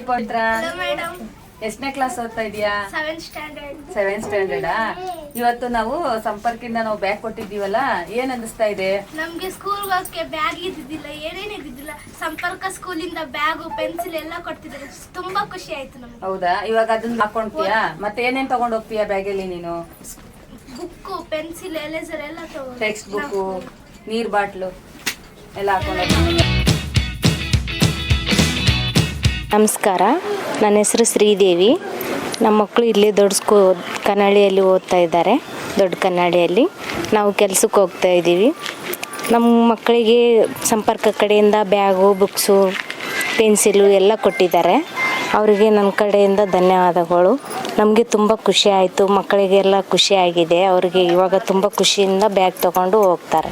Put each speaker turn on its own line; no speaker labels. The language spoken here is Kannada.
ಪವಿತ್ರ.
ಮೇಡಮ್,
ಎಷ್ಟನೇ ಕ್ಲಾಸ್ ಓದ್ತಾ ಇದೀಯಾ?
7th standard.
7th ಸ್ಟ್ಯಾಂಡರ್ಡಾ? ಇವತ್ತು ನಾವು ಸಂಪರ್ಕಿಂದ ನಾವು ಬ್ಯಾಗ್ ಕೊಟ್ಟಿದ್ದೀವಲ್ಲ, ಏನ್ ಅನಿಸ್ತಾ ಇದೆ?
ನಮ್ಗೆ ಸ್ಕೂಲ್ ಹೋಗಕ್ಕೆ ಬ್ಯಾಗ್ ಇದ್ದಿದ್ದಿಲ್ಲ, ಏನೇನು ಇದ್ದಿದ್ದಿಲ್ಲ. ಸಂಪರ್ಕ ಸ್ಕೂಲಿಂದ ಬ್ಯಾಗು, ಪೆನ್ಸಿಲ್ ಎಲ್ಲ ಕೊಡ್ತಿದ್ದಾರೆ. ತುಂಬಾ ಖುಷಿ ಆಯ್ತು ನಮ್ಗೆ.
ಹೌದಾ? ಇವಾಗ ಅದನ್ನ ಹಾಕೊಂಡ್ತೀಯಾ? ಮತ್ತೆ ಏನೇನ್ ತಗೊಂಡ್ ಹೋಗ್ತೀಯಾ ಬ್ಯಾಗಲ್ಲಿ ನೀನು?
ಬುಕ್ಕು, ಪೆನ್ಸಿಲ್, ಎಲೇಸರ್ ಎಲ್ಲ
ಟೆಕ್ಸ್ಟ್ ಬುಕ್ಕು, ನೀರ್ ಬಾಟ್ಲು ಎಲ್ಲ ಹಾಕೊಂಡು.
ನಮಸ್ಕಾರ, ನನ್ನ ಹೆಸರು ಶ್ರೀದೇವಿ. ನಮ್ಮ ಮಕ್ಕಳು ಇಲ್ಲಿ ದೊಡ್ಡ ಕನ್ನಡಿಯಲ್ಲಿ ಓದ್ತಾ ಇದ್ದಾರೆ. ದೊಡ್ಡ ಕನ್ನಡಿಯಲ್ಲಿ ನಾವು ಕೆಲಸಕ್ಕೆ ಹೋಗ್ತಾ ಇದ್ದೀವಿ. ನಮ್ಮ ಮಕ್ಕಳಿಗೆ ಸಂಪರ್ಕ ಕಡೆಯಿಂದ ಬ್ಯಾಗು, ಬುಕ್ಸು, ಪೆನ್ಸಿಲು ಎಲ್ಲ ಕೊಟ್ಟಿದ್ದಾರೆ. ಅವರಿಗೆ ನನ್ನ ಕಡೆಯಿಂದ ಧನ್ಯವಾದಗಳು. ನಮಗೆ ತುಂಬ ಖುಷಿ ಆಯಿತು, ಮಕ್ಕಳಿಗೆಲ್ಲ ಖುಷಿಯಾಗಿದೆ. ಅವರಿಗೆ ಇವಾಗ ತುಂಬ ಖುಷಿಯಿಂದ ಬ್ಯಾಗ್ ತೊಗೊಂಡು ಹೋಗ್ತಾರೆ.